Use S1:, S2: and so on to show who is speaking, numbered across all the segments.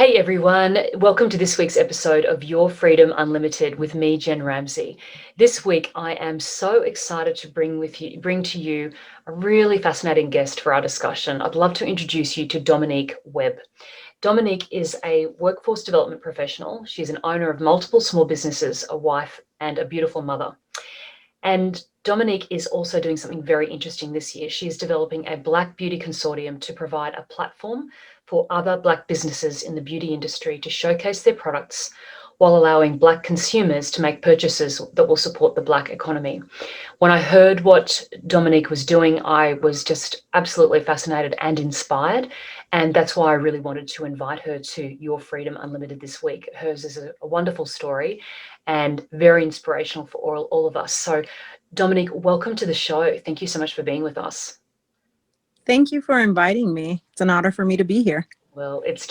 S1: Hey everyone, welcome to this week's episode of Your Freedom Unlimited with me, Jen Ramsey. This week I am so excited to bring to you a really fascinating guest for our discussion. I'd love to introduce you to Dominique Webb. Dominique is a workforce development professional. She's an owner of multiple small businesses, a wife, and a beautiful mother. And Dominique is also doing something very interesting this year. She's developing a Black Beauty Consortium to provide a platform for other Black businesses in the beauty industry to showcase their products while allowing Black consumers to make purchases that will support the Black economy. When I heard what Dominique was doing, I was just absolutely fascinated and inspired. And that's why I really wanted to invite her to Your Freedom Unlimited this week. Hers is a wonderful story and very inspirational for all of us. So, Dominique, welcome to the show. Thank you so much for being with us.
S2: Thank you for inviting me. It's an honor for me to be here.
S1: Well, it's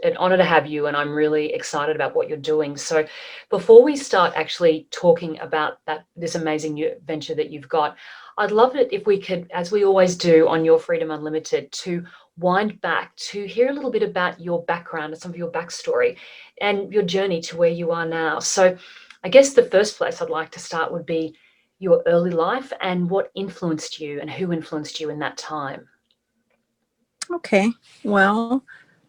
S1: an honor to have you, and I'm really excited about what you're doing. So before we start actually talking about this amazing new venture that you've got, I'd love it if we could, as we always do on Your Freedom Unlimited, to wind back to hear a little bit about your background and some of your backstory and your journey to where you are now. So I guess the first place I'd like to start would be your early life and what influenced you and who influenced you in that time.
S2: Okay. Well,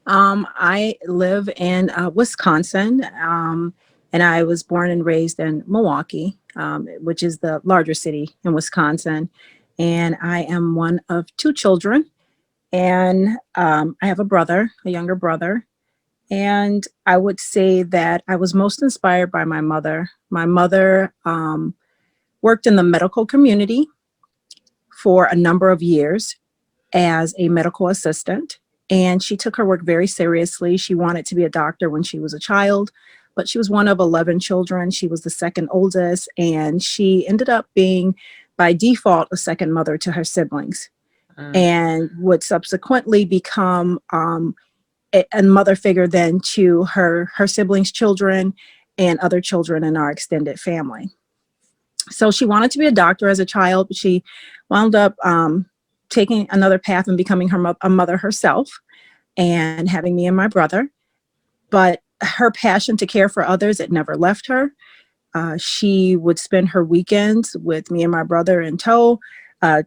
S2: I live in Wisconsin, and I was born and raised in Milwaukee, which is the larger city in Wisconsin. And I am one of two children, and I have a younger brother. And I would say that I was most inspired by my mother. My mother worked in the medical community for a number of years as a medical assistant, and she took her work very seriously. She wanted to be a doctor when she was a child, but she was one of 11 children. She was the second oldest, and she ended up being, by default, a second mother to her siblings, and would subsequently become a mother figure then to her siblings' children and other children in our extended family. So she wanted to be a doctor as a child, but she wound up taking another path and becoming a mother herself and having me and my brother. But her passion to care for others, it never left her. She would spend her weekends with me and my brother in tow,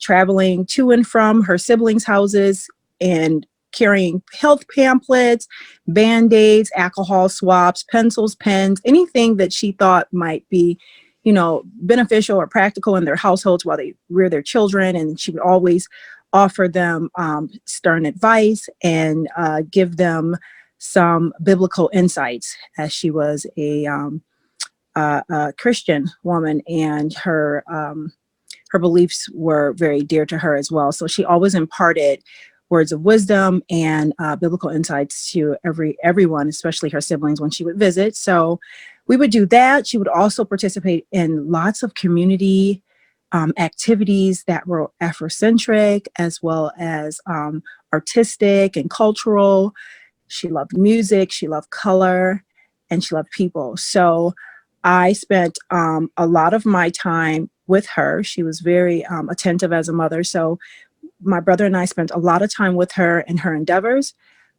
S2: traveling to and from her siblings' houses and carrying health pamphlets, Band-Aids, alcohol swabs, pencils, pens, anything that she thought might be, beneficial or practical in their households while they rear their children. And she would always offer them stern advice and give them some biblical insights, as she was a Christian woman, and her beliefs were very dear to her as well. So she always imparted words of wisdom and biblical insights to everyone, especially her siblings, when she would visit. So we would do that. She would also participate in lots of community activities that were Afrocentric, as well as artistic and cultural. She loved music, she loved color, and she loved people. So I spent a lot of my time with her. She was very attentive as a mother. So my brother and I spent a lot of time with her in her endeavors.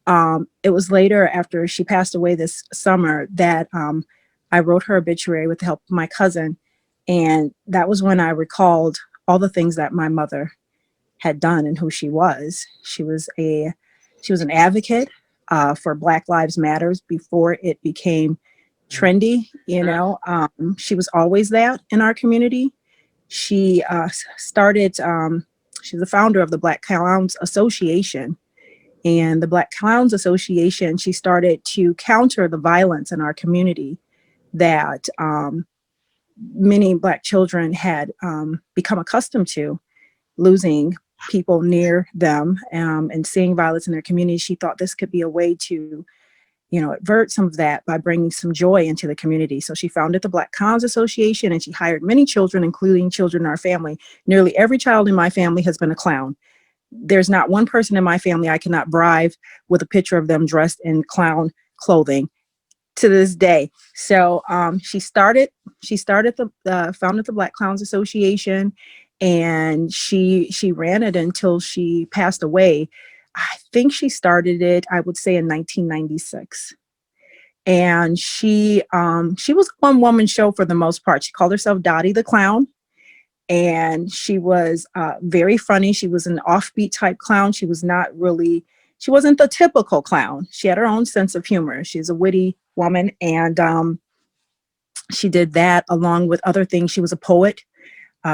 S2: It was later, after she passed away this summer, that I wrote her obituary with the help of my cousin. And that was when I recalled all the things that my mother had done and who she was. She was an advocate for Black Lives Matters before it became trendy. She was always that in our community. She started. She's the founder of the Black Clowns Association. And the Black Clowns Association, she started to counter the violence in our community that many Black children had become accustomed to, losing people near them and seeing violence in their community. She thought this could be a way to, avert some of that by bringing some joy into the community. So she founded the Black Clowns Association, and she hired many children, including children in our family. Nearly every child in my family has been a clown. There's not one person in my family I cannot bribe with a picture of them dressed in clown clothing to this day. So she founded the Black Clowns Association, and she ran it until she passed away I think she started it, I would say, in 1996. And she was a one woman show for the most part. She called herself Dottie the Clown, and she was very funny. She was an offbeat type clown. She wasn't the typical clown. She had her own sense of humor. She's a witty woman, and she did that along with other things. She was a poet.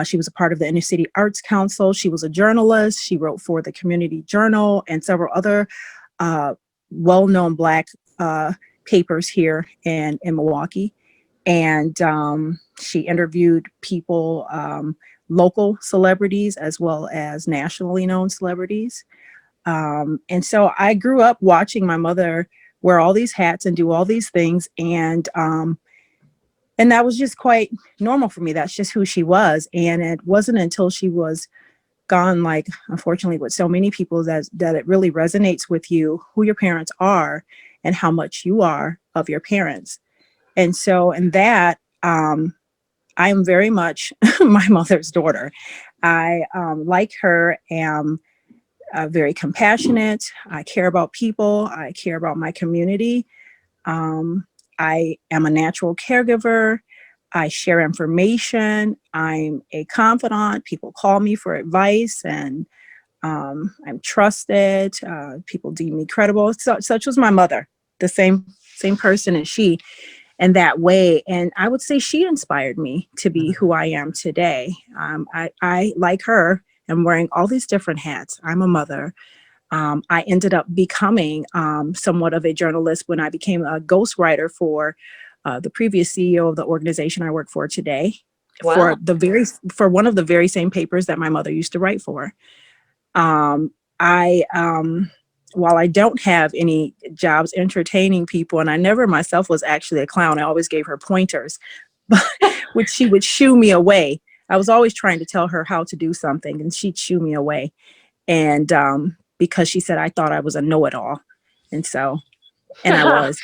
S2: She was a part of the Inner City Arts Council. She was a journalist. She wrote for the Community Journal and several other well-known Black papers here in Milwaukee. And she interviewed people, local celebrities as well as nationally known celebrities. And so I grew up watching my mother wear all these hats and do all these things. And that was just quite normal for me. That's just who she was. And it wasn't until she was gone, like, unfortunately, with so many people, that it really resonates with you who your parents are and how much you are of your parents. And so in that, I am very much my mother's daughter. I, like her, am very compassionate. I care about people. I care about my community. I am a natural caregiver. I share information. I'm a confidant. People call me for advice, and I'm trusted. People deem me credible. Such was my mother, the same person as she, in that way. And I would say she inspired me to be who I am today. I, like her, am wearing all these different hats. I'm a mother. I ended up becoming somewhat of a journalist when I became a ghostwriter for the previous CEO of the organization I work for today.
S1: Wow.
S2: For one of the very same papers that my mother used to write for. While I don't have any jobs entertaining people, and I never myself was actually a clown, I always gave her pointers, which she would shoo me away. I was always trying to tell her how to do something, and she'd shoo me away. And because she said I thought I was a know-it-all. And I was.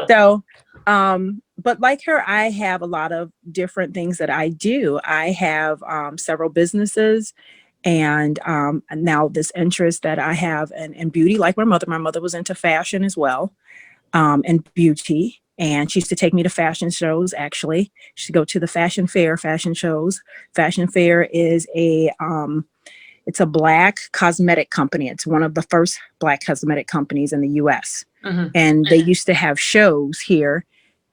S2: So, but like her, I have a lot of different things that I do. I have several businesses, and now this interest that I have in beauty, like my mother was into fashion as well, and beauty. And she used to take me to fashion shows, actually. She used to go to the fashion shows. Fashion Fair is it's a Black cosmetic company. It's one of the first Black cosmetic companies in the US. Mm-hmm. And they used to have shows here,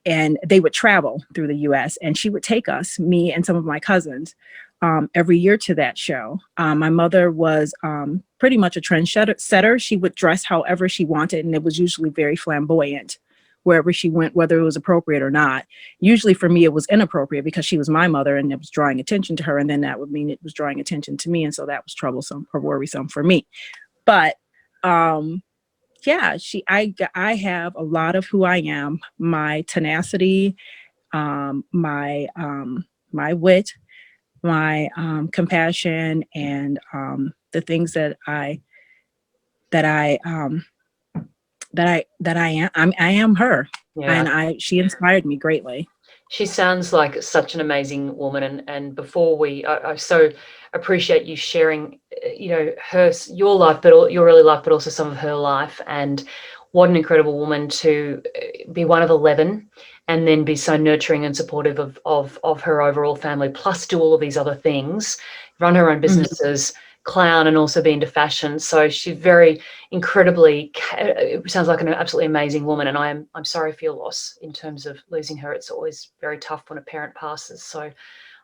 S2: and they would travel through the US, and she would take us, me and some of my cousins, every year to that show. My mother was pretty much a trendsetter. She would dress however she wanted, and it was usually very flamboyant wherever she went, whether it was appropriate or not. Usually for me, it was inappropriate because she was my mother and it was drawing attention to her. And then that would mean it was drawing attention to me. And so that was troublesome or worrisome for me. But yeah, I have a lot of who I am, my tenacity, my wit, my compassion, and the things that I am. I am her. Yeah. And she inspired me greatly.
S1: She sounds like such an amazing woman. And before I so appreciate you sharing, your life, but your early life, but also some of her life. And what an incredible woman to be one of 11 and then be so nurturing and supportive of her overall family, plus do all of these other things, run her own businesses, clown, and also be into fashion. So she's very incredibly, it sounds like an absolutely amazing woman. And I'm sorry for your loss in terms of losing her. It's always very tough when a parent passes. So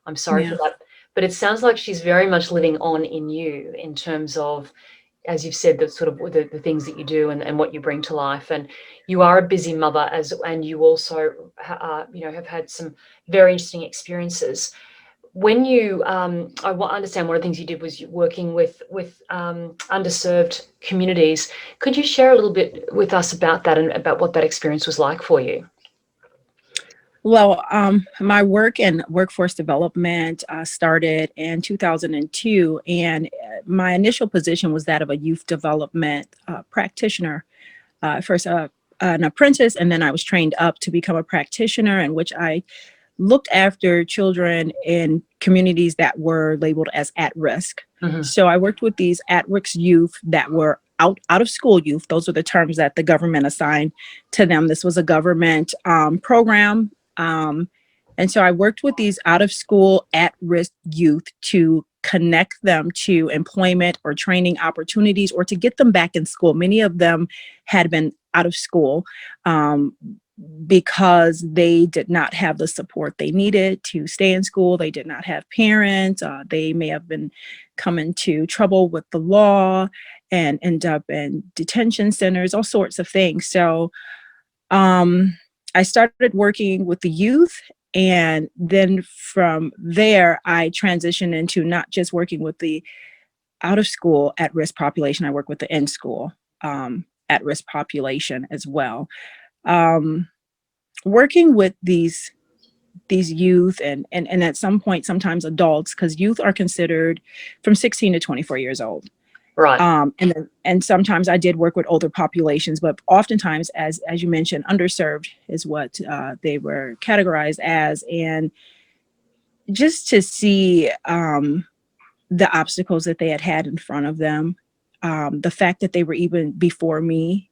S1: I'm sorry for that. But it sounds like she's very much living on in you in terms of, as you've said, the sort of the things that you do and what you bring to life. And you are a busy mother, and you also, have had some very interesting experiences. When you, I understand one of the things you did was working with underserved communities. Could you share a little bit with us about that and about what that experience was like for you?
S2: Well, my work in workforce development started in 2002, and my initial position was that of a youth development practitioner. First, an apprentice, and then I was trained up to become a practitioner, in which I looked after children in communities that were labeled as at risk. Mm-hmm. So I worked with these at risk youth that were out of school youth. Those are the terms that the government assigned to them. This was a government program. And so I worked with these out of school at risk youth to connect them to employment or training opportunities, or to get them back in school. Many of them had been out of school because they did not have the support they needed to stay in school. They did not have parents. They may have been come into trouble with the law and end up in detention centers, all sorts of things. So I started working with the youth. And then from there, I transitioned into not just working with the out of school at risk population. I work with the in school at risk population as well. Working with these youth and at some point, sometimes adults, because youth are considered from 16 to 24 years old.
S1: Right.
S2: And sometimes I did work with older populations, but oftentimes, as you mentioned, underserved is what they were categorized as. And just to see the obstacles that they had in front of them, the fact that they were even before me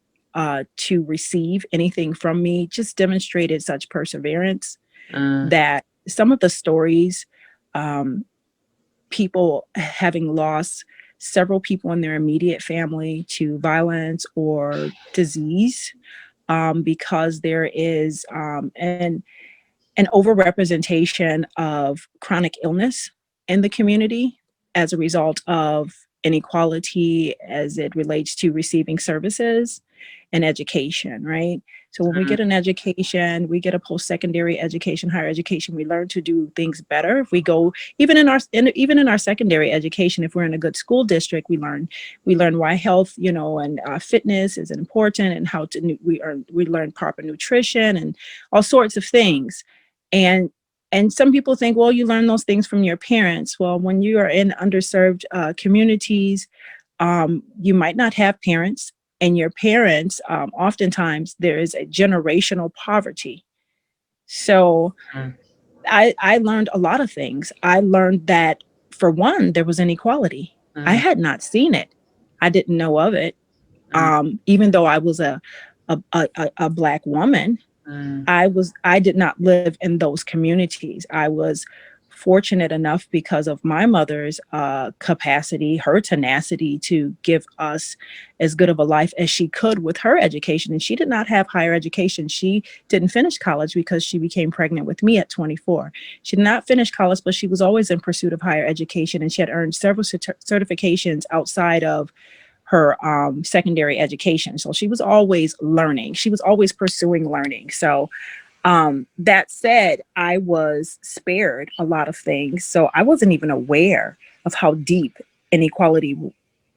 S2: to receive anything from me, just demonstrated such perseverance that some of the stories, people having lost several people in their immediate family to violence or disease, because there is an overrepresentation of chronic illness in the community as a result of inequality as it relates to receiving services and education, right? So when we get an education, we get a post-secondary education, higher education, we learn to do things better. If we go, even in our secondary education, if we're in a good school district, we learn why health, and fitness is important, and how to we learn proper nutrition and all sorts of things. And some people think, well, you learn those things from your parents. Well, when you are in underserved communities, you might not have parents. And your parents, oftentimes there is a generational poverty. So I learned a lot of things. I learned that, for one, there was inequality. I had not seen it. I didn't know of it. Even though I was a Black woman, I did not live in those communities. I was fortunate enough, because of my mother's capacity, her tenacity to give us as good of a life as she could with her education. And she did not have higher education. She didn't finish college because she became pregnant with me at 24. She did not finish college, but she was always in pursuit of higher education. And she had earned several certifications outside of her secondary education. So she was always learning. She was always pursuing learning. So that said, I was spared a lot of things. So I wasn't even aware of how deep inequality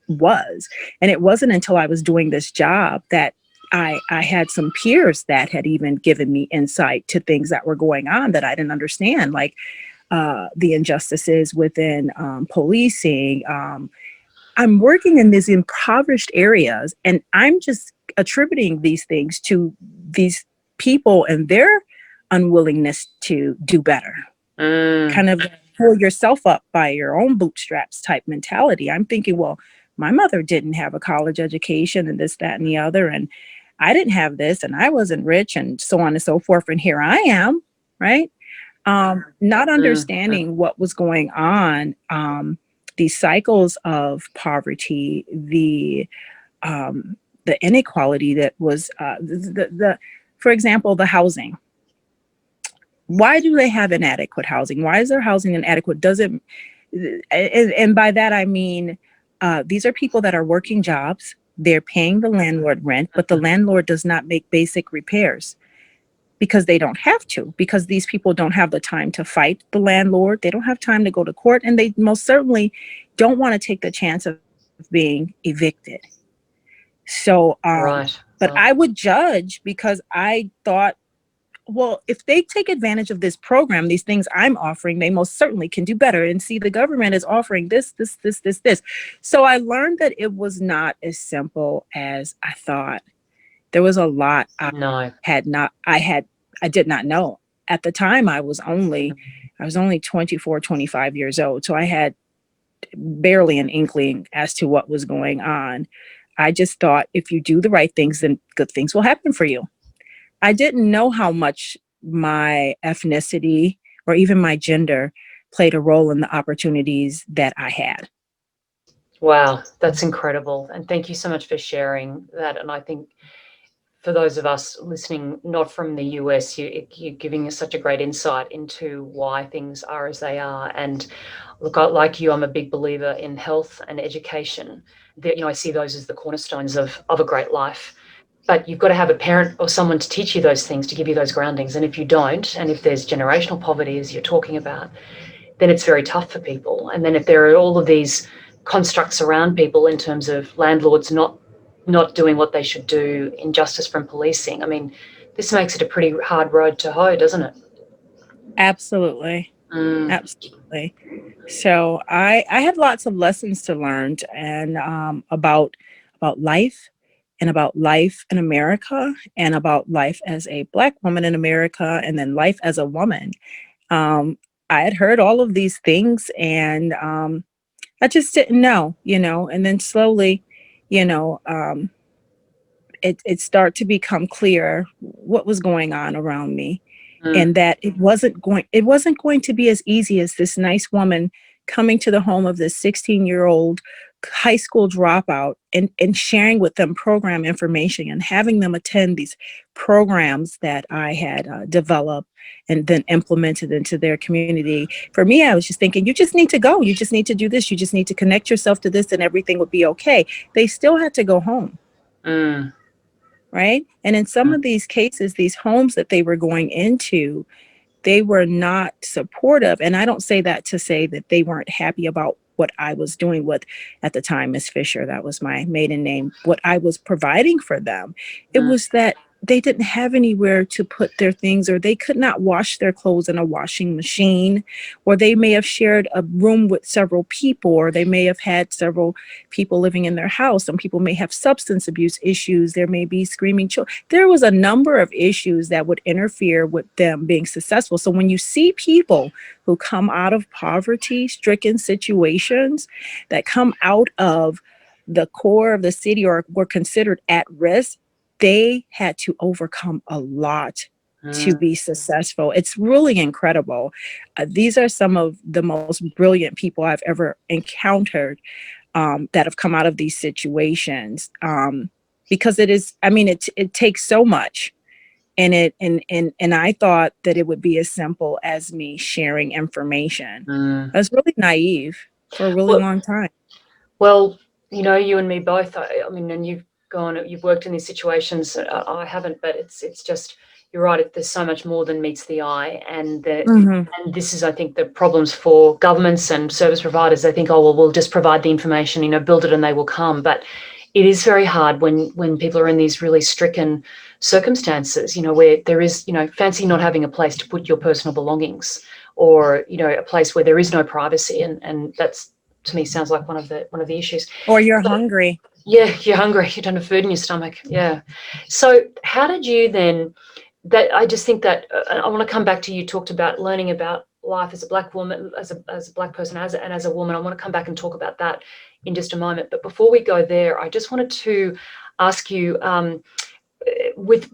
S2: was. And it wasn't until I was doing this job that I had some peers that had even given me insight to things that were going on that I didn't understand, like the injustices within policing. I'm working in these impoverished areas, and I'm just attributing these things to these people and their unwillingness to do better. Kind of pull yourself up by your own bootstraps type mentality. I'm thinking, well, my mother didn't have a college education and this, that, and the other, and I didn't have this, and I wasn't rich, and so on and so forth. And here I am, right? Not understanding what was going on, these cycles of poverty, the inequality that was, for example, the housing. Why do they have inadequate housing? Why is their housing inadequate? And by that I mean, these are people that are working jobs. They're paying the landlord rent, but the landlord does not make basic repairs because they don't have to, because these people don't have the time to fight the landlord. They don't have time to go to court, and they most certainly don't want to take the chance of being evicted. So, but I would judge because I thought, well, if they take advantage of this program, these things I'm offering, they most certainly can do better. And see, the government is offering this. So I learned that it was not as simple as I thought. There was a lot I did not know. At the time, I was only 24, 25 years old. So I had barely an inkling as to what was going on. I just thought if you do the right things, then good things will happen for you. I didn't know how much my ethnicity or even my gender played a role in the opportunities that I had.
S1: Wow, that's incredible. And thank you so much for sharing that. And I think for those of us listening, not from the US, you're giving us such a great insight into why things are as they are. And look, like you, I'm a big believer in health and education. That, I see those as the cornerstones of a great life. But you've got to have a parent or someone to teach you those things, to give you those groundings. And if you don't, and if there's generational poverty, as you're talking about, then it's very tough for people. And then if there are all of these constructs around people in terms of landlords not doing what they should do, injustice from policing, I mean, this makes it a pretty hard road to hoe, doesn't it?
S2: Absolutely. Absolutely. So I had lots of lessons to learn and about life and about life in America and about life as a Black woman in America and then life as a woman. Um, I had heard all of these things and I just didn't know, and then slowly, you know, um, it started to become clear what was going on around me
S1: Mm,
S2: and that it wasn't going to be as easy as this nice woman coming to the home of this 16-year-old high school dropout and sharing with them program information and having them attend these programs that I had developed and then implemented into their community. For me, I was just thinking, you just need to go, you just need to do this, you just need to connect yourself to this and everything would be okay. They still had to go home.
S1: mm,
S2: Right. And in some
S1: mm,
S2: of these cases, these homes that they were going into, they were not supportive. And I don't say that to say that they weren't happy about what I was doing with, at the time, Miss Fisher, that was my maiden name, what I was providing for them. It
S1: mm,
S2: was that they didn't have anywhere to put their things, or they could not wash their clothes in a washing machine, or they may have shared a room with several people, or they may have had several people living in their house. Some people may have substance abuse issues. There may be screaming children. There was a number of issues that would interfere with them being successful. So when you see people who come out of poverty stricken situations, that come out of the core of the city or were considered at risk, they had to overcome a lot to
S1: mm,
S2: be successful. It's really incredible. These are some of the most brilliant people I've ever encountered that have come out of these situations. Because it is, I mean, it takes so much. And I thought that it would be as simple as me sharing information.
S1: mm.
S2: I was really naive for a really
S1: Well,
S2: long time.
S1: well, you and me both. I mean, and you've worked in these situations. I haven't, but it's just, you're right. There's so much more than meets the eye,
S2: Hmm.
S1: and this is, I think, the problems for governments and service providers. They think, oh well, we'll just provide the information, build it, and they will come. But it is very hard when people are in these really stricken circumstances, where there is, fancy not having a place to put your personal belongings, or a place where there is no privacy, and that's, to me, sounds like one of the issues.
S2: Or you're
S1: So,
S2: hungry.
S1: yeah, you're hungry, you don't have food in your stomach. Yeah. So how did you then, that I just think that I want to come back to, you talked about learning about life as a Black woman, as a Black person, and as a woman. I want to come back and talk about that in just a moment. But before we go there, I just wanted to ask you, with,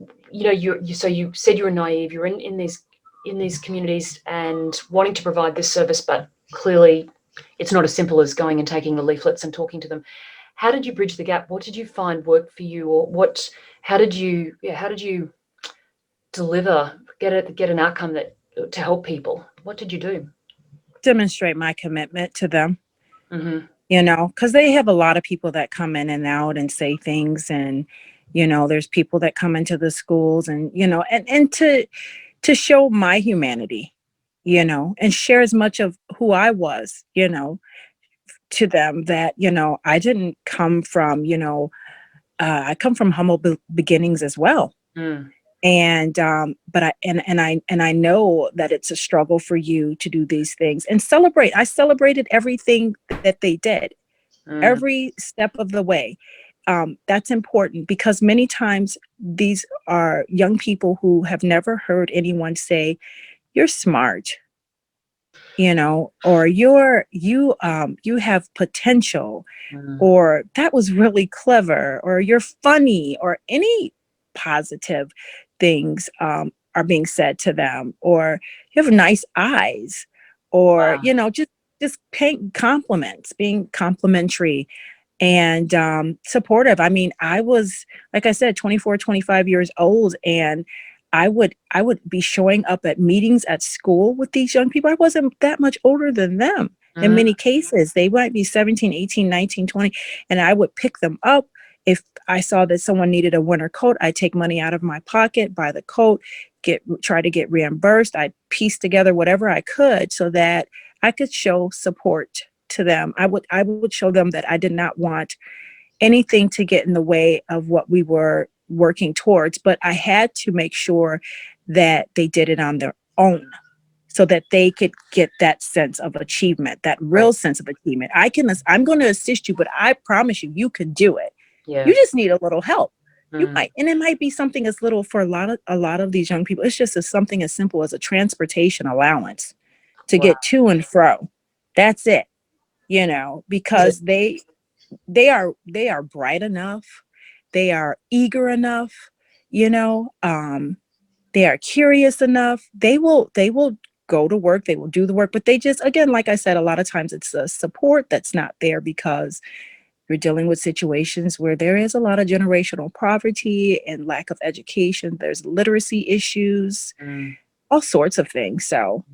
S1: so you said you were naive, you're in these communities and wanting to provide this service, but clearly it's not as simple as going and taking the leaflets and talking to them. How did you bridge the gap? What did you find worked for you, or how did you deliver, get an outcome that to help people? What did you do?
S2: Demonstrate my commitment to them,
S1: Mm-hmm.
S2: because they have a lot of people that come in and out and say things. And, there's people that come into the schools and, and to show my humanity, and share as much of who I was, to them, that, I didn't come from, I come from humble beginnings as well.
S1: Mm,
S2: And but I know that it's a struggle for you to do these things and celebrate. I celebrated everything that they did,
S1: mm,
S2: every step of the way. That's important because many times these are young people who have never heard anyone say, "You're smart." or you have potential,
S1: Mm.
S2: or that was really clever, or you're funny, or any positive things are being said to them, or you have nice eyes, or
S1: Wow.
S2: just paying compliments, being complimentary and supportive. I mean, I was, like I said, 24, 25 years old, and I would be showing up at meetings at school with these young people. I wasn't that much older than them. In
S1: Mm.
S2: many cases, they might be 17, 18, 19, 20, and I would pick them up. If I saw that someone needed a winter coat, I'd take money out of my pocket, buy the coat, try to get reimbursed. I'd piece together whatever I could so that I could show support to them. I would show them that I did not want anything to get in the way of what we were working towards, but I had to make sure that they did it on their own so that they could get that sense of achievement, that
S1: Right.
S2: real sense of achievement. I'm going to assist you, but I promise you, you can do it. You
S1: Yeah.
S2: just need a little help.
S1: Mm.
S2: And it might be something as little for a lot of these young people. It's just something as simple as a transportation allowance to
S1: Wow.
S2: get to and fro. That's it,
S1: Is it?
S2: because they are bright enough, they are eager enough, they are curious enough. They will go to work, they will do the work, but they just, again, like I said, a lot of times it's the support that's not there because you're dealing with situations where there is a lot of generational poverty and lack of education. There's literacy issues,
S1: Mm.
S2: all sorts of things. So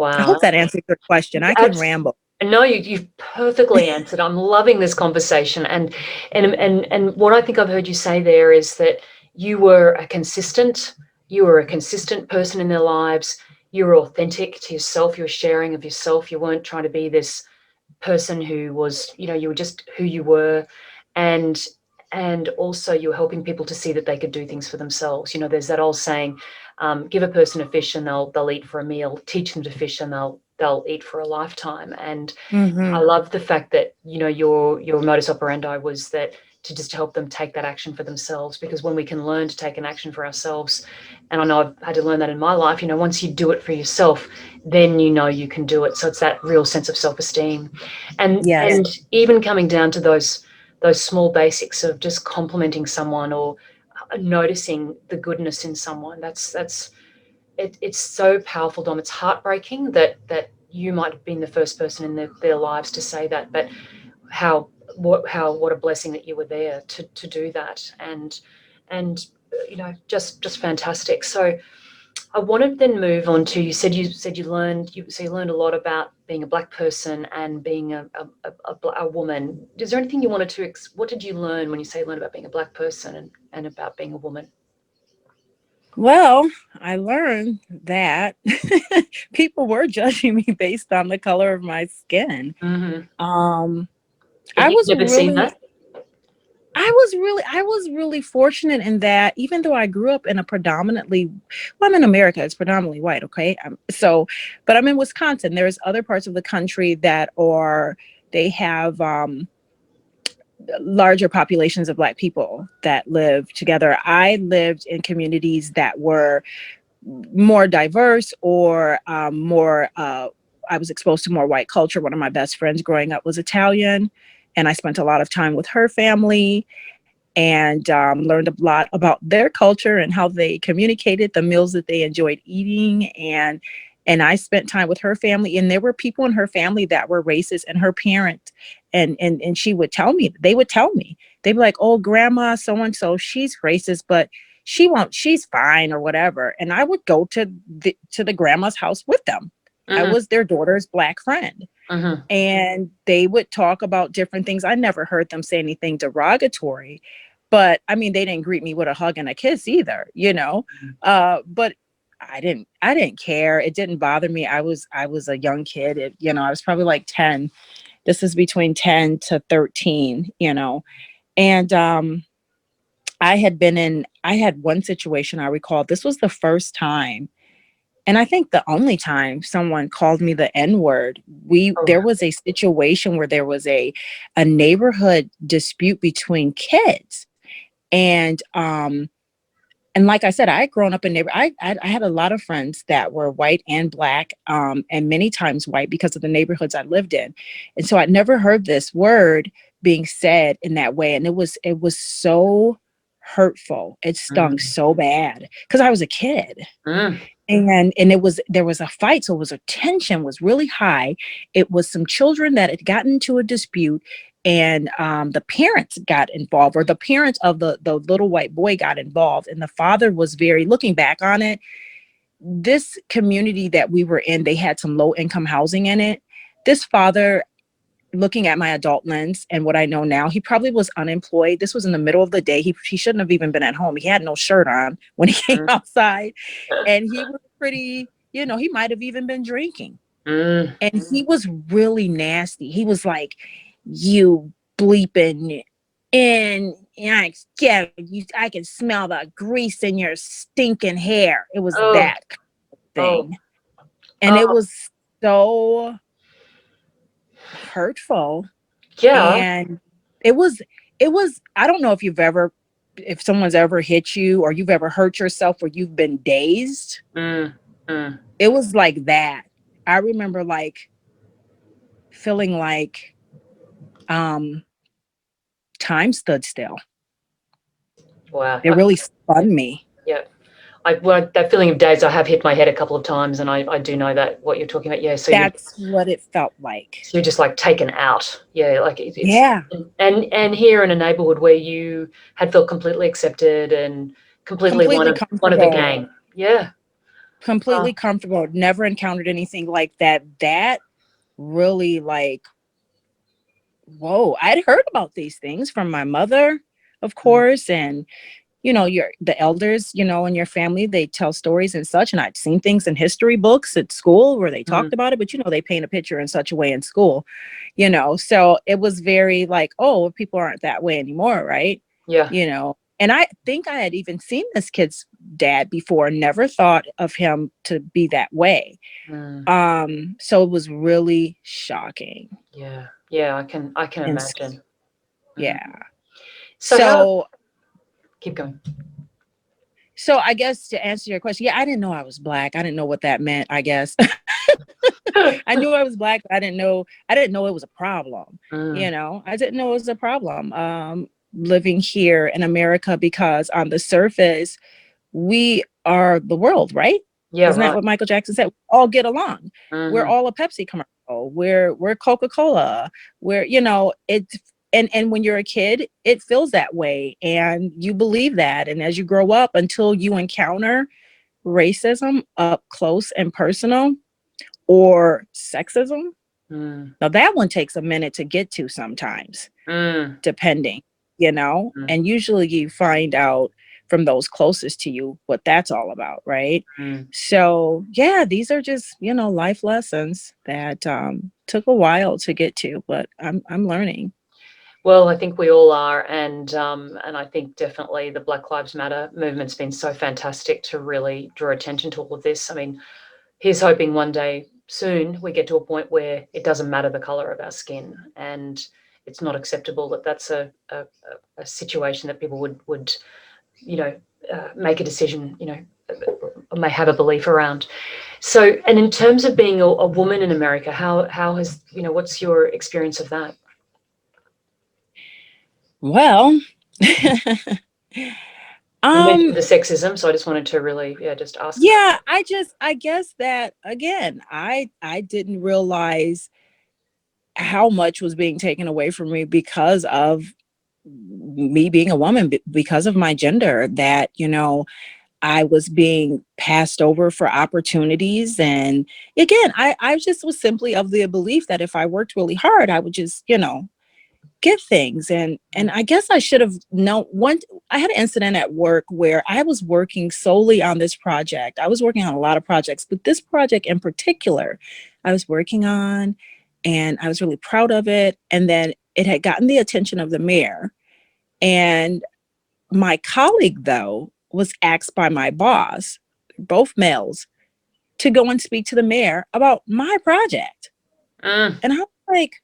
S2: I
S1: Wow.
S2: hope that answers your question. I can
S1: Abs-
S2: ramble.
S1: no, you've perfectly answered. I'm loving this conversation, and what I think I've heard you say there is that you were a consistent, you were a consistent person in their lives. You were authentic to yourself. You were sharing of yourself. You weren't trying to be this person who was, you were just who you were, and also you were helping people to see that they could do things for themselves. There's that old saying, give a person a fish and they'll eat for a meal. Teach them to fish and they'll eat for a lifetime. And I
S2: Hmm.
S1: love the fact that your modus operandi was that to just help them take that action for themselves, because when we can learn to take an action for ourselves, and I know I've had to learn that in my life, once you do it for yourself, then you can do it. So it's that real sense of self-esteem, and
S2: Yes.
S1: even coming down to those small basics of just complimenting someone or noticing the goodness in someone. It's so powerful, Dom. It's heartbreaking that you might have been the first person in their lives to say that, but how what a blessing that you were there to do that, and just fantastic. So I wanted to then move on to, you learned a lot about being a Black person and being a woman. Is there anything you wanted to what did you learn when you say learn about being a Black person and about being a woman?
S2: Well, I learned that people were judging me based on the color of my skin.
S1: Mm-hmm.
S2: Um, I
S1: And you've
S2: was
S1: never seen
S2: really,
S1: that?
S2: I was really fortunate in that, even though I grew up in a predominantly, well, I'm in America, it's predominantly white, okay? But I'm in Wisconsin. There's other parts of the country they have larger populations of Black people that live together. I lived in communities that were more diverse, or more I was exposed to more white culture. One of my best friends growing up was Italian, and I spent a lot of time with her family, and learned a lot about their culture and how they communicated, the meals that they enjoyed eating. And I spent time with her family, and there were people in her family that were racist, and her parent, and she would tell me, they'd be like, oh, grandma so and so, she's racist, but she's fine, or whatever. And I would go to the grandma's house with them. I
S1: Mm-hmm.
S2: was their daughter's Black friend,
S1: Mm-hmm.
S2: and they would talk about different things. I never heard them say anything derogatory, but I mean, they didn't greet me with a hug and a kiss either. But I didn't care. It didn't bother me. I was a young kid. I was probably like 10. This is between 10 to 13. And I had one situation I recall. This was the first time, and I think the only time, someone called me the N-word.
S1: Oh,
S2: There was a situation where there was a neighborhood dispute between kids. And and like I said, I had grown up in I had a lot of friends that were white and black, and many times white because of the neighborhoods I lived in. And so I'd never heard this word being said in that way. And it was so hurtful. It stung
S1: Mm.
S2: so bad because I was a kid.
S1: Mm.
S2: And there was a fight, so it was a tension was really high. It was some children that had gotten into a dispute, and the parents got involved, or the parents of the little white boy got involved, and the father was very, looking back on it, this community that we were in, they had some low income housing in it. This father, looking at my adult lens and what I know now, he probably was unemployed. This was in the middle of the day. He shouldn't have even been at home. He had no shirt on when he came
S1: Mm.
S2: outside, and he was pretty, he might have even been drinking.
S1: Mm.
S2: And he was really nasty. He was like, "You bleeping, and I can smell the grease in your stinking hair." It was
S1: Oh,
S2: that kind of
S1: oh,
S2: thing. And it
S1: oh,
S2: was so hurtful.
S1: yeah.
S2: And it was, I don't know if someone's ever hit you or you've ever hurt yourself or you've been dazed.
S1: Mm. Mm.
S2: It was like that. I remember like feeling like um time stood still.
S1: Wow.
S2: It really spun me.
S1: Yeah. That feeling of days, I have hit my head a couple of times, and I do know that what you're talking about. Yeah.
S2: That's what it felt like.
S1: So you're just like taken out. Yeah. Like it's,
S2: Yeah,
S1: and here in a neighborhood where you had felt completely accepted and completely
S2: completely
S1: one of the
S2: comfortable.
S1: gang. Yeah.
S2: Completely comfortable. Never encountered anything like that. That really like, whoa, I'd heard about these things from my mother, of
S1: Mm.
S2: course, and the elders, in your family, they tell stories and such. And I'd seen things in history books at school where they
S1: Mm.
S2: talked about it, but they paint a picture in such a way in school, so it was very like, oh, people aren't that way anymore, right?
S1: Yeah.
S2: And I think I had even seen this kid's dad before, never thought of him to be that way.
S1: Mm.
S2: So it was really shocking.
S1: Yeah. Yeah. I can
S2: And
S1: imagine. Mm.
S2: yeah.
S1: So how?
S2: So
S1: Keep going.
S2: so I guess to answer your question, yeah, I didn't know I was black. I didn't know what that meant, I guess. I knew I was black, but I didn't know it was a problem.
S1: Mm.
S2: I didn't know it was a problem living here in America, because on the surface, we are the world, right?
S1: Yeah.
S2: Isn't that
S1: Right.
S2: what Michael Jackson said? We all get along. We're
S1: Mm-hmm.
S2: all a Pepsi commercial. We're Coca-Cola. We're, it's and when you're a kid, it feels that way. And you believe that. And as you grow up, until you encounter racism up close and personal, or sexism,
S1: Mm.
S2: now that one takes a minute to get to sometimes,
S1: Mm.
S2: depending,
S1: Mm.
S2: and usually you find out from those closest to you what that's all about, right?
S1: Mm.
S2: So yeah, these are just, life lessons that took a while to get to, but I'm learning.
S1: Well, I think we all are, and I think definitely the Black Lives Matter movement's been so fantastic to really draw attention to all of this. I mean, here's hoping one day soon we get to a point where it doesn't matter the color of our skin, and it's not acceptable that that's a situation that people would you know make a decision, may have a belief around. So, and in terms of being a woman in America, how has, what's your experience of that?
S2: Well,
S1: You mentioned
S2: um
S1: the sexism, so I just wanted to really, yeah, just ask about
S2: yeah,
S1: that.
S2: I guess that again, I didn't realize how much was being taken away from me because of me being a woman, because of my gender, that I was being passed over for opportunities. And again, I just was simply of the belief that if I worked really hard, I would just, get things. And
S1: Mm.
S2: I guess I should have known. I had an incident at work where I was working solely on this project. I was working on a lot of projects, but this project in particular I was working on, and I was really proud of it. And then it had gotten the attention of the mayor. And my colleague, though, was asked by my boss, both males, to go and speak to the mayor about my project.
S1: Mm.
S2: And I was like,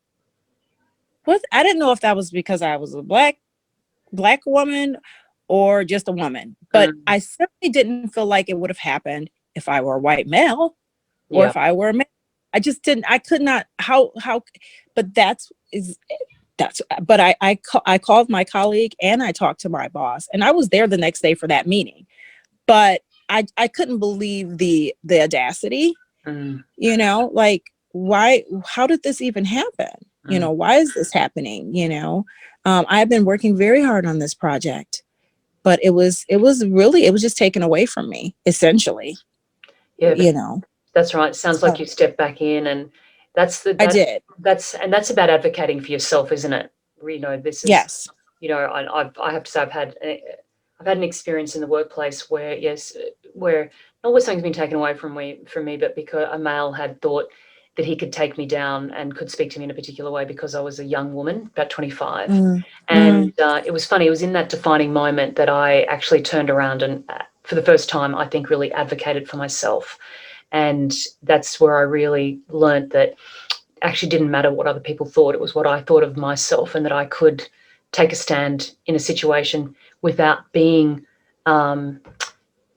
S2: what? I didn't know if that was because I was a black woman, or just a woman. But
S1: Mm.
S2: I certainly didn't feel like it would have happened if I were a white male or
S1: Yeah.
S2: if I were a man. I just didn't, I could not, but but I called my colleague and I talked to my boss, and I was there the next day for that meeting. But I couldn't believe the audacity,
S1: Mm.
S2: like, why, how did this even happen?
S1: Mm.
S2: Why is this happening? I've been working very hard on this project, but it was just taken away from me, essentially,
S1: Yeah, but
S2: you know.
S1: that's right. It sounds like
S2: So
S1: you stepped back in, and that's the
S2: I did.
S1: that's about advocating for yourself, isn't it? This is,
S2: Yes.
S1: I have to say I've had an experience in the workplace where, yes, where not where something's been taken away from me, but because a male had thought that he could take me down and could speak to me in a particular way because I was a young woman, about 25.
S2: Mm,
S1: And
S2: mm,
S1: it was funny. It was in that defining moment that I actually turned around and, for the first time, I think, really advocated for myself. And that's where I really learned that actually didn't matter what other people thought. It was what I thought of myself, and that I could take a stand in a situation without being um,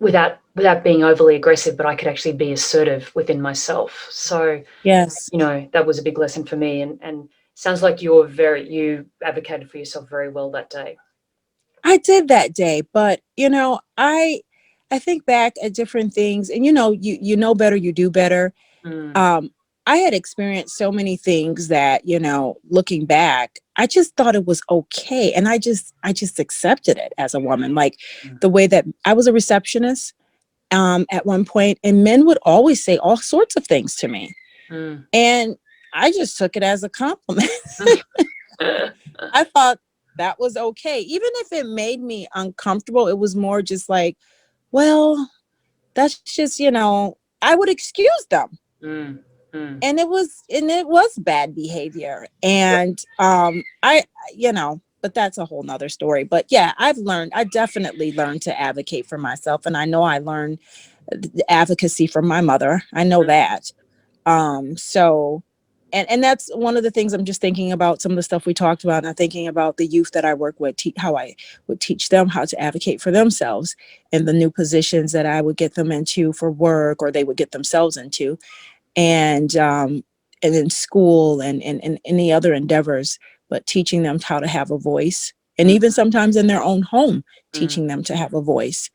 S1: without being overly aggressive, but I could actually be assertive within myself. So,
S2: yes.
S1: that was a big lesson for me. And sounds like you advocated for yourself very well that day.
S2: I did that day, but I think back at different things, and you know better, you do better.
S1: Mm,
S2: um I had experienced so many things that, looking back, I just thought it was okay, and I just accepted it as a woman, like
S1: mm,
S2: the way that I was a receptionist at one point, and men would always say all sorts of things to me,
S1: mm.
S2: and I just took it as a compliment. I thought that was okay, even if it made me uncomfortable. It was more just like, well, that's just, I would excuse them.
S1: Mm, mm.
S2: And it was bad behavior.
S1: Yep.
S2: And but that's a whole nother story. But yeah, I definitely learned to advocate for myself. And I know I learned advocacy from my mother. I know
S1: Mm,
S2: that. So and that's one of the things. I'm just thinking about some of the stuff we talked about, and I'm thinking about the youth that I work with, how I would teach them how to advocate for themselves in the new positions that I would get them into for work, or they would get themselves into, and in school, and any other endeavors, but teaching them how to have a voice, and
S1: mm,
S2: even sometimes in their own home,
S1: mm,
S2: teaching them to have a voice,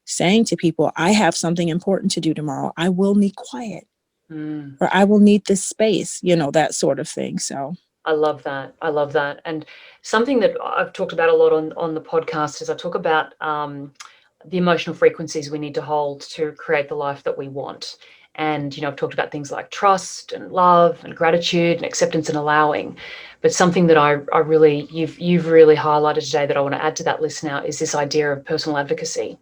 S2: saying to people, I have something important to do tomorrow, I will need quiet,
S1: mm.
S2: or I will need this space, that sort of thing. So
S1: I love that. I love that. And something that I've talked about a lot on the podcast is I talk about the emotional frequencies we need to hold to create the life that we want. And I've talked about things like trust and love and gratitude and acceptance and allowing. But something that I really you've really highlighted today that I want to add to that list now is this idea of personal advocacy,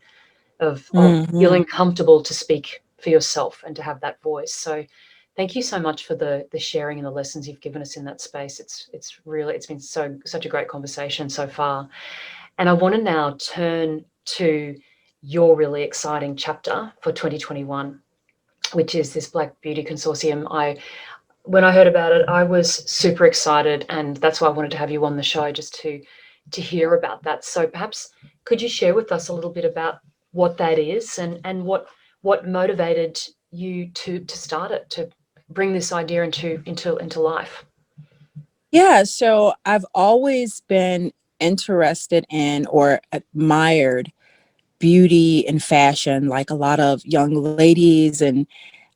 S1: of
S2: mhm.
S1: feeling comfortable to speak for yourself and to have that voice. So thank you so much for the sharing and the lessons you've given us in that space. It's been such a great conversation so far. And I want to now turn to your really exciting chapter for 2021, which is this Black Beauty Consortium. When I heard about it, I was super excited, and that's why I wanted to have you on the show, just to hear about that. So perhaps could you share with us a little bit about what that is, and what motivated you to start it, to bring this idea into life?
S2: Yeah, so I've always been interested in or admired beauty and fashion, like a lot of young ladies and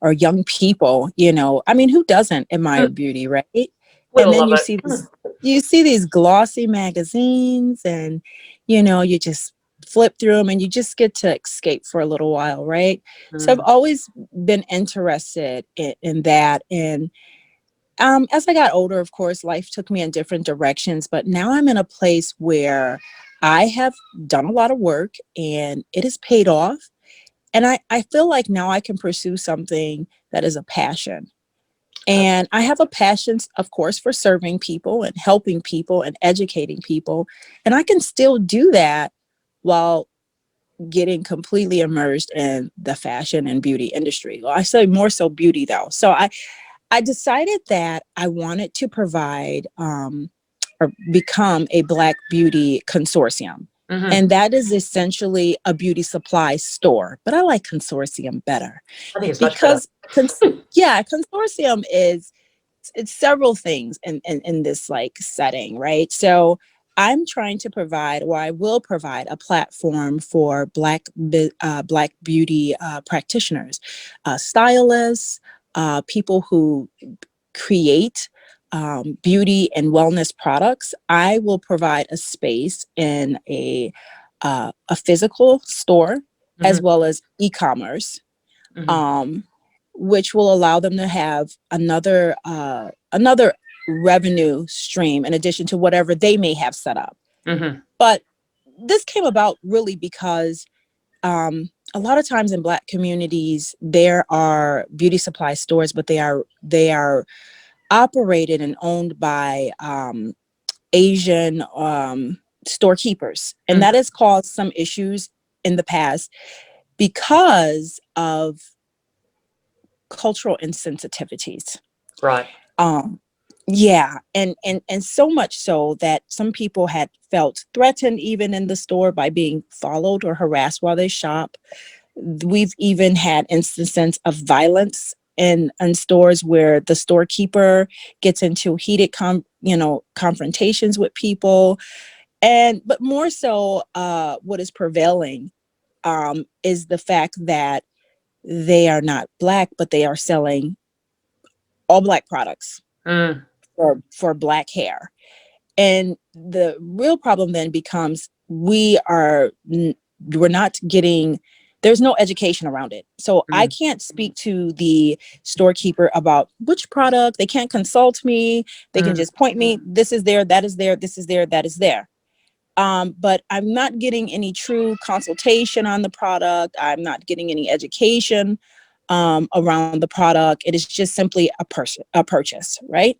S2: or young people, I mean, who doesn't admire
S1: Mm,
S2: beauty, right?
S1: we
S2: And
S1: all
S2: then
S1: love
S2: you
S1: it.
S2: see these glossy magazines, and you just flip through them, and you just get to escape for a little while, right? So I've
S1: Mm,
S2: always been interested in that. And as I got older, of course, life took me in different directions, but now I'm in a place where I have done a lot of work and it has paid off. And I feel like now I can pursue something that is a passion.
S1: I
S2: And I have a passion, of course, for serving people and helping people and educating people. And I can still do that while getting completely immersed in the fashion and beauty industry. Well, I say more so beauty, though. So I decided that I wanted to provide or become a Black Beauty Consortium.
S1: Mm-hmm.
S2: And that is essentially a beauty supply store. But I like Consortium better
S1: I think it's much better.
S2: because, yeah, Consortium is, it's several things in this like setting, right? So I'm trying to provide, or I will provide, a platform for Black beauty practitioners, stylists, people who create beauty and wellness products. I will provide a space in a physical store as
S1: Mm-hmm.
S2: well as e-commerce,
S1: Mm-hmm.
S2: um, which will allow them to have another revenue stream in addition to whatever they may have set up.
S1: Mm-hmm.
S2: But this came about really because a lot of times in Black communities there are beauty supply stores, but they are operated and owned by Asian storekeepers, and that
S1: Mm-hmm.
S2: has caused some issues in the past because of cultural insensitivities.
S1: Right.
S2: Um, yeah, and so much so that some people had felt threatened even in the store by being followed or harassed while they shop. We've even had instances of violence in stores where the storekeeper gets into heated confrontations with people. And but more so, what is prevailing is the fact that they are not Black, but they are selling all Black products
S1: Mm.
S2: for Black hair. And the real problem then becomes we're not getting, there's no education around it. So I
S1: Mm.
S2: can't speak to the storekeeper about which product. They can't consult me. They can
S1: Mm.
S2: just point me, this is there, that is there, this is there, that is there. But I'm not getting any true consultation on the product. I'm not getting any education around the product. It is just simply a purchase, right?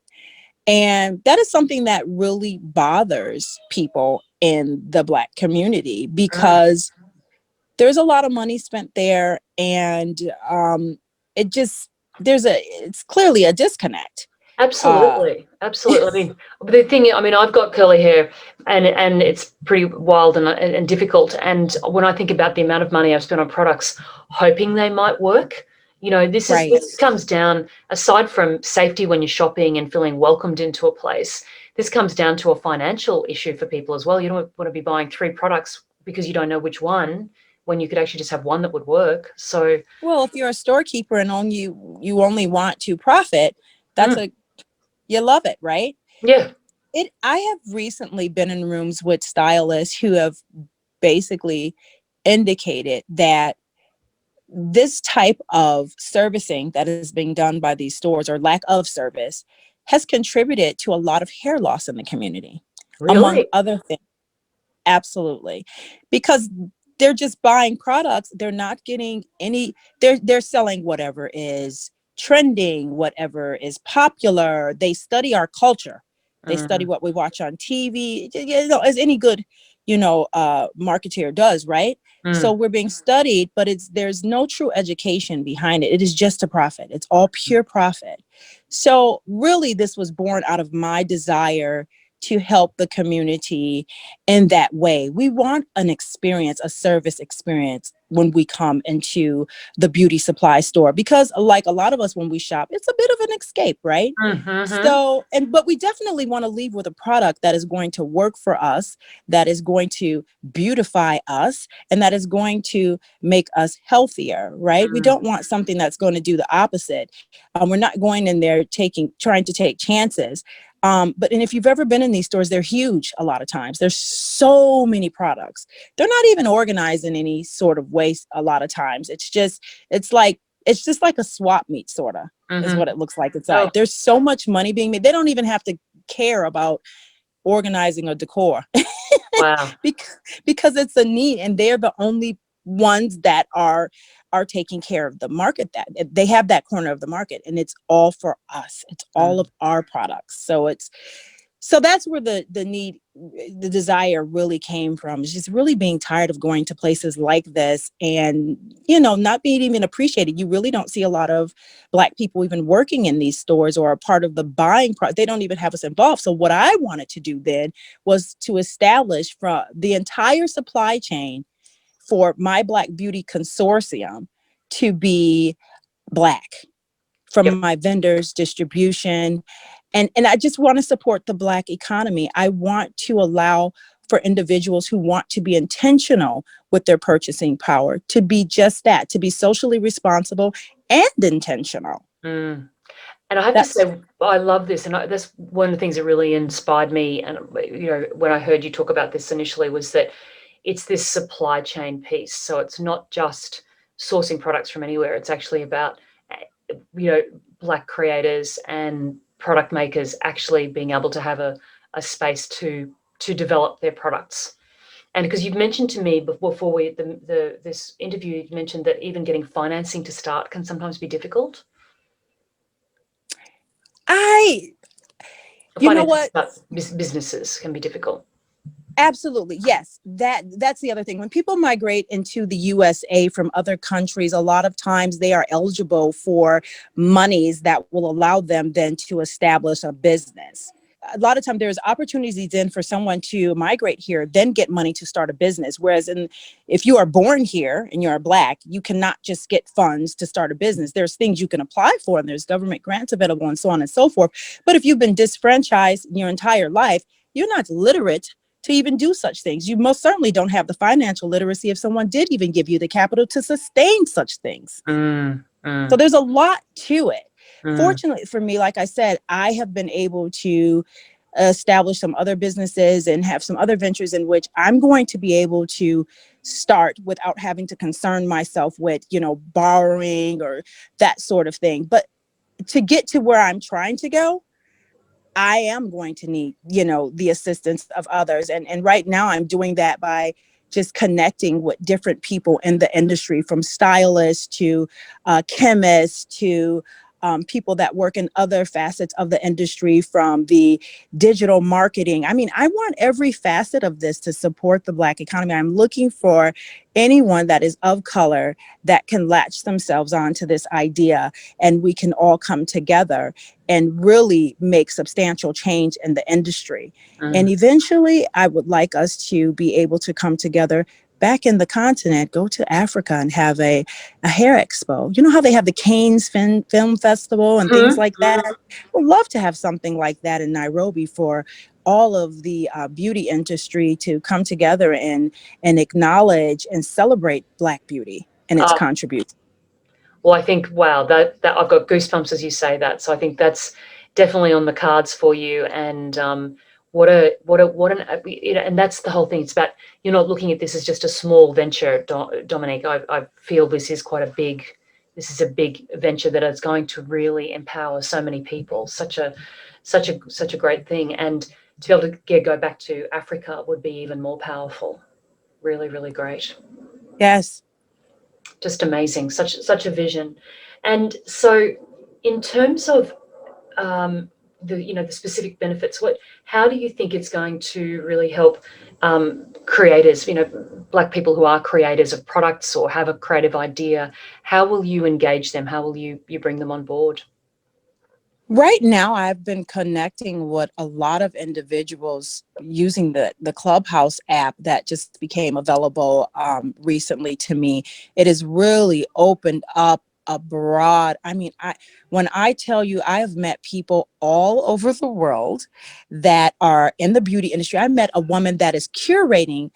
S2: And that is something that really bothers people in the Black community
S1: Mm.
S2: because there's a lot of money spent there, and it just it's clearly a disconnect. Uh,
S1: Absolutely, absolutely. I mean, the thing, I mean, I've got curly hair, and it's pretty wild and difficult. And when I think about the amount of money I've spent on products, hoping they might work,
S2: right.
S1: this comes down, aside from safety when you're shopping and feeling welcomed into a place, this comes down to a financial issue for people as well. You don't want to be buying three products because you don't know which one, when you could actually just have one that would work. So,
S2: Well, if you're a storekeeper and you only want to profit, that's
S1: mm,
S2: a you love it, right?
S1: yeah.
S2: I have recently been in rooms with stylists who have basically indicated that this type of servicing that is being done by these stores, or lack of service, has contributed to a lot of hair loss in the community, among
S1: Really?
S2: other things. Absolutely. Because they're just buying products. They're not getting any, they're selling whatever is trending, whatever is popular. They study our culture. They study
S1: Mm,
S2: what we watch on TV, as any good, marketeer does, right? So
S1: mm,
S2: we're being studied, but there's no true education behind it. It is just a profit. It's all pure profit. So really, this was born out of my desire to help the community in that way. We want an experience, a service experience when we come into the beauty supply store, because like a lot of us, when we shop, it's a bit of an escape, right?
S1: mhm,
S2: So, but we definitely want to leave with a product that is going to work for us, that is going to beautify us, and that is going to make us healthier, right? We
S1: mm,
S2: don't want something that's going to do the opposite. We're not going in there trying to take chances. But and if you've ever been in these stores, they're huge a lot of times. There's so many products. They're not even organized in any sort of way a lot of times. It's like it's just like a swap meet, sort of, is what
S1: mhm.
S2: it looks like
S1: Oh,
S2: inside. There's so much money being made. They don't even have to care about organizing or decor
S1: wow.
S2: because it's a need, and they're the only ones that are taking care of the market, that they have that corner of the market, and it's all for us. It's all
S1: Mm,
S2: of our products. So that's where the need, the desire really came from. It's just really being tired of going to places like this and, not being even appreciated. You really don't see a lot of Black people even working in these stores or a part of the buying part. They don't even have us involved. So what I wanted to do then was to establish from the entire supply chain for My Black Beauty Consortium to be Black, from
S1: Yep.
S2: my vendors, distribution. And I just want to support the Black economy. I want to allow for individuals who want to be intentional with their purchasing power to be just that, to be socially responsible and intentional.
S1: Mm. And I have to
S2: That's
S1: say, I love this, and that's one of the things that really inspired me. And when I heard you talk about this initially, was that it's this supply chain piece. So it's not just sourcing products from anywhere. It's actually about Black creators and product makers actually being able to have a space to develop their products. And because you've mentioned to me before this interview, you've mentioned that even getting financing to start can sometimes be difficult.
S2: I, you know
S1: Financing to
S2: what?
S1: start businesses can be difficult.
S2: Absolutely. Yes. That's the other thing. When people migrate into the USA from other countries, a lot of times they are eligible for monies that will allow them then to establish a business. A lot of time there's opportunities then for someone to migrate here, then get money to start a business. Whereas if you are born here and you're Black, you cannot just get funds to start a business. There's things you can apply for and there's government grants available and so on and so forth. But if you've been disfranchised your entire life, you're not literate to even do such things. You most certainly don't have the financial literacy if someone did even give you the capital to sustain such things.
S1: Mm,
S2: So
S1: mm,
S2: there's a lot to it.
S1: mm,
S2: Fortunately for me, like I said, I have been able to establish some other businesses and have some other ventures in which I'm going to be able to start without having to concern myself with, borrowing or that sort of thing. But to get to where I'm trying to go, I am going to need, the assistance of others. And right now I'm doing that by just connecting with different people in the industry, from stylists to chemists to people that work in other facets of the industry, from the digital marketing. I mean, I want every facet of this to support the Black economy. I'm looking for anyone that is of color that can latch themselves onto this idea, and we can all come together and really make substantial change in the industry. And
S1: mm.
S2: eventually, I would like us to be able to come together back in the continent, go to Africa and have a hair expo. You know how they have the Cannes Film Festival and things
S1: Mhm.
S2: like that? I would love to have something like that in Nairobi for all of the beauty industry to come together and acknowledge and celebrate Black beauty and its
S1: Uh,
S2: contribution.
S1: well, I think, wow, that I've got goosebumps as you say that. So I think that's definitely on the cards for you. And and that's the whole thing. It's about, you're not looking at this as just a small venture, Dominique. I feel this is a big venture that is going to really empower so many people. Such a great thing. And to be able to go back to Africa would be even more powerful. Really, really great.
S2: Yes.
S1: Just amazing. Such a vision. And so, in terms of the specific benefits, how do you think it's going to really help creators, Black people who are creators of products or have a creative idea? How will you engage them? How will you bring them on board?
S2: Right now, I've been connecting with a lot of individuals using the Clubhouse app that just became available recently to me. It has really opened up a broad. I mean, when I tell you, I have met people all over the world that are in the beauty industry. I met a woman that is curating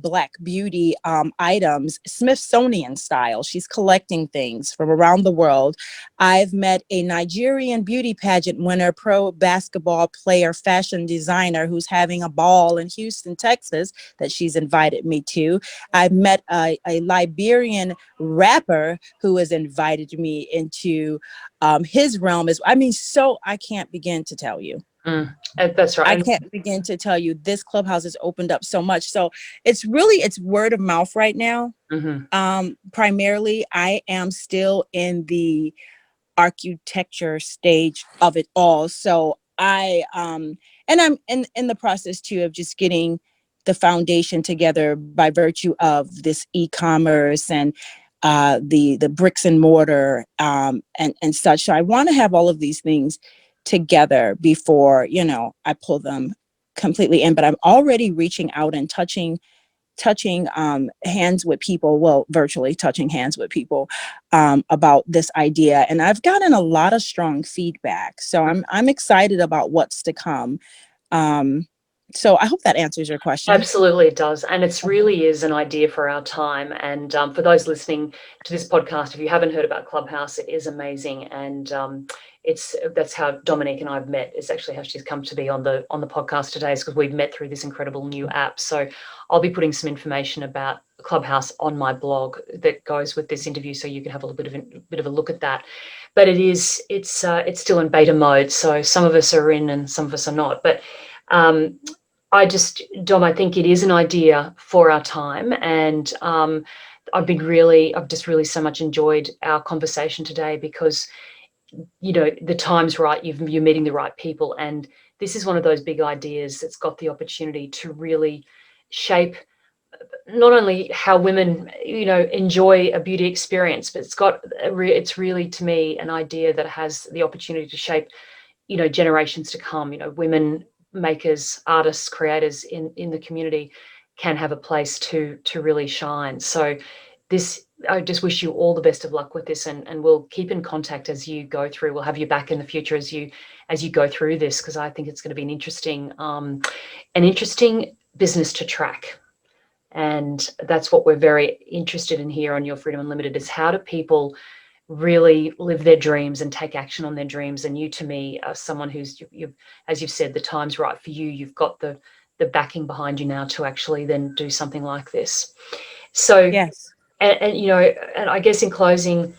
S2: Black beauty items, Smithsonian style. She's collecting things from around the world. I've met a Nigerian beauty pageant winner, pro basketball player, fashion designer who's having a ball in Houston, Texas, that she's invited me to. I've met a Liberian rapper who has invited me into his realm. So I can't begin to tell you.
S1: Mm, that's
S2: I
S1: right.
S2: can't begin to tell you, this Clubhouse has opened up so much. So it's word of mouth right now.
S1: Mhm.
S2: Primarily, I am still in the architecture stage of it all. So And I'm in the process too of just getting the foundation together by virtue of this e-commerce and the bricks and mortar and such. So I want to have all of these things together before, I pull them completely in. But I'm already reaching out and touching hands with people, well, virtually touching hands with people about this idea, and I've gotten a lot of strong feedback. So I'm excited about what's to come. So I hope that answers your question.
S1: Absolutely, it does. And it really is an idea for our time. And for those listening to this podcast, if you haven't heard about Clubhouse, it is amazing. And that's how Dominique and I have met. It's actually how she's come to be on the podcast today, is because we've met through this incredible new app. So I'll be putting some information about Clubhouse on my blog that goes with this interview, so you can have a little bit of a look at that. But it's still in beta mode. So some of us are in and some of us are not. But Dom, I think it is an idea for our time, and I've just really so much enjoyed our conversation today, because the time's right. You're meeting the right people, and this is one of those big ideas that's got the opportunity to really shape not only how women enjoy a beauty experience, but it's really, to me, an idea that has the opportunity to shape generations to come. Women makers, artists, creators in the community can have a place to really shine. So I just wish you all the best of luck with this, and we'll keep in contact as you go through. We'll have you back in the future as you go through this, because I think it's going to be an interesting business to track. And that's what we're very interested in here on Your Freedom Unlimited, is how do people really live their dreams and take action on their dreams. And you, to me, are someone who's, as you've said, the time's right for you. You've got the backing behind you now to actually then do something like this. So,
S2: Yes.
S1: and I guess in closing,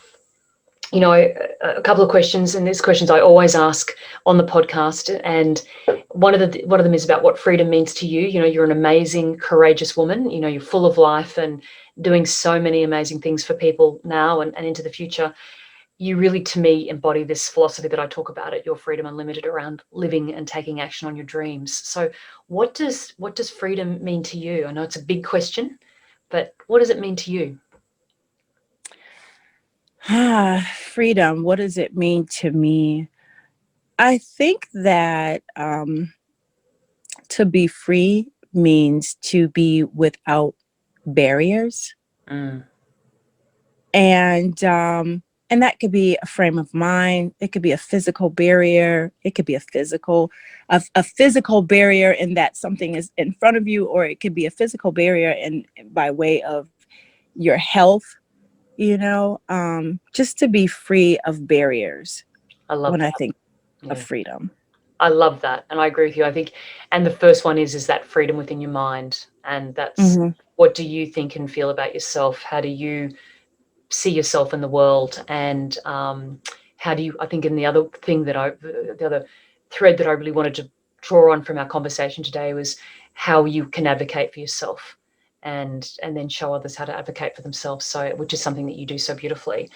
S1: a couple of questions, and these questions I always ask on the podcast, and one of them is about what freedom means to you. You're an amazing, courageous woman. You're full of life and doing so many amazing things for people now and into the future. You really, to me, embody this philosophy that I talk about at Your Freedom Unlimited, around living and taking action on your dreams. So what does freedom mean to you? I know it's a big question, but what does it mean to you?
S2: Freedom, what does it mean to me? I think that to be free means to be without barriers.
S1: Mm.
S2: And that could be a frame of mind. It could be a physical barrier. It could be a physical barrier in that something is in front of you, or it could be a physical barrier by way of your health. Just to be free of barriers.
S1: I love
S2: When
S1: that.
S2: I think of
S1: Yeah.
S2: freedom,
S1: I love that. And I agree with you. I think, and the first one is that freedom within your mind. And that's,
S2: mm-hmm.
S1: what do you think and feel about yourself? How do you see yourself in the world? And how do you, I think, and the other thread that I really wanted to draw on from our conversation today was how you can advocate for yourself, and then show others how to advocate for themselves. So, which is something that you do so beautifully.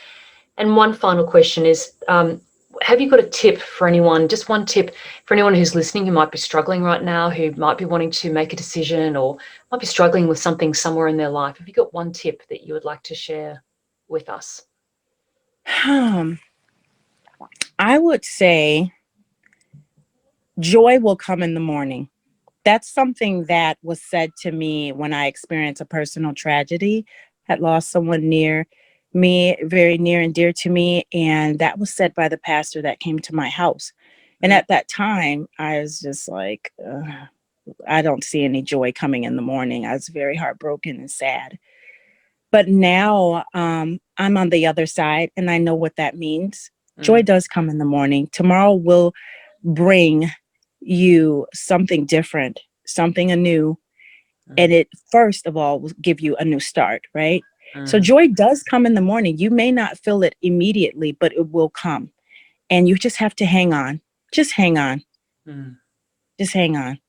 S1: And one final question is, have you got a tip for anyone, just one tip for anyone who's listening, who might be struggling right now, who might be wanting to make a decision, or might be struggling with something somewhere in their life? Have you got one tip that you would like to share with us?
S2: I would say joy will come in the morning. That's something that was said to me when I experienced a personal tragedy. Had lost someone near me, very near and dear to me. And that was said by the pastor that came to my house. And at that time, I was just like, I don't see any joy coming in the morning. I was very heartbroken and sad. But now I'm on the other side, and I know what that means. Joy does come in the morning. Tomorrow will bring you something different, something anew. And it, first of all, will give you a new start, right? So joy does come in the morning. You may not feel it immediately, but it will come. And you just have to hang on. Just hang on. Just hang on.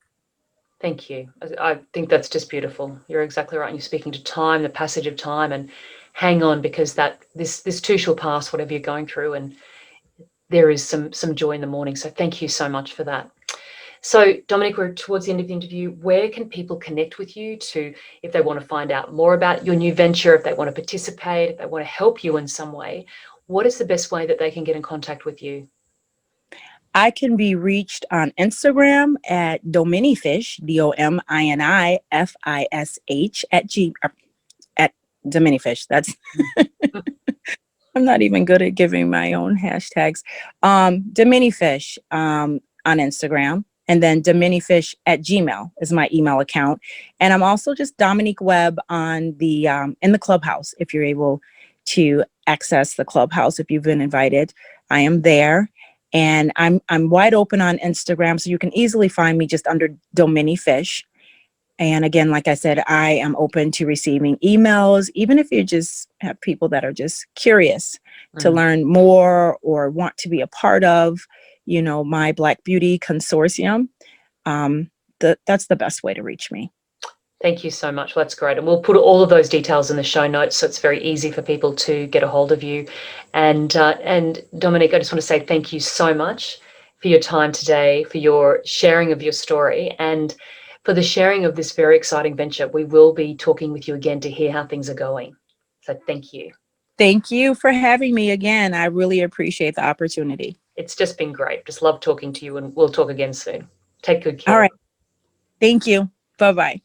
S1: Thank you. I think that's just beautiful. You're exactly right. You're speaking to time, the passage of time, and hang on, because this too shall pass, whatever you're going through. And there is some joy in the morning. So thank you so much for that. So Dominique, we're towards the end of the interview. Where can people connect with you if they want to find out more about your new venture, if they want to participate, if they want to help you in some way? What is the best way that they can get in contact with you?
S2: I can be reached on Instagram at Dominifish, DOMINIFISH at Dominifish. That's I'm not even good at giving my own hashtags. Dominifish on Instagram, and then dominifish@gmail is my email account. And I'm also just Dominique Webb on the in the Clubhouse. If you're able to access the Clubhouse, if you've been invited, I am there. And I'm wide open on Instagram, so you can easily find me just under Dominifish. And again, like I said, I am open to receiving emails, even if you just have people that are just curious to learn more or want to be a part of, my Black Beauty Consortium. That's the best way to reach me.
S1: Thank you so much. Well, that's great. And we'll put all of those details in the show notes, so it's very easy for people to get a hold of you. And Dominique, I just want to say thank you so much for your time today, for your sharing of your story, and for the sharing of this very exciting venture. We will be talking with you again to hear how things are going. So thank you.
S2: Thank you for having me again. I really appreciate the opportunity.
S1: It's just been great. Just love talking to you, and we'll talk again soon. Take good care.
S2: All right. Thank you. Bye-bye.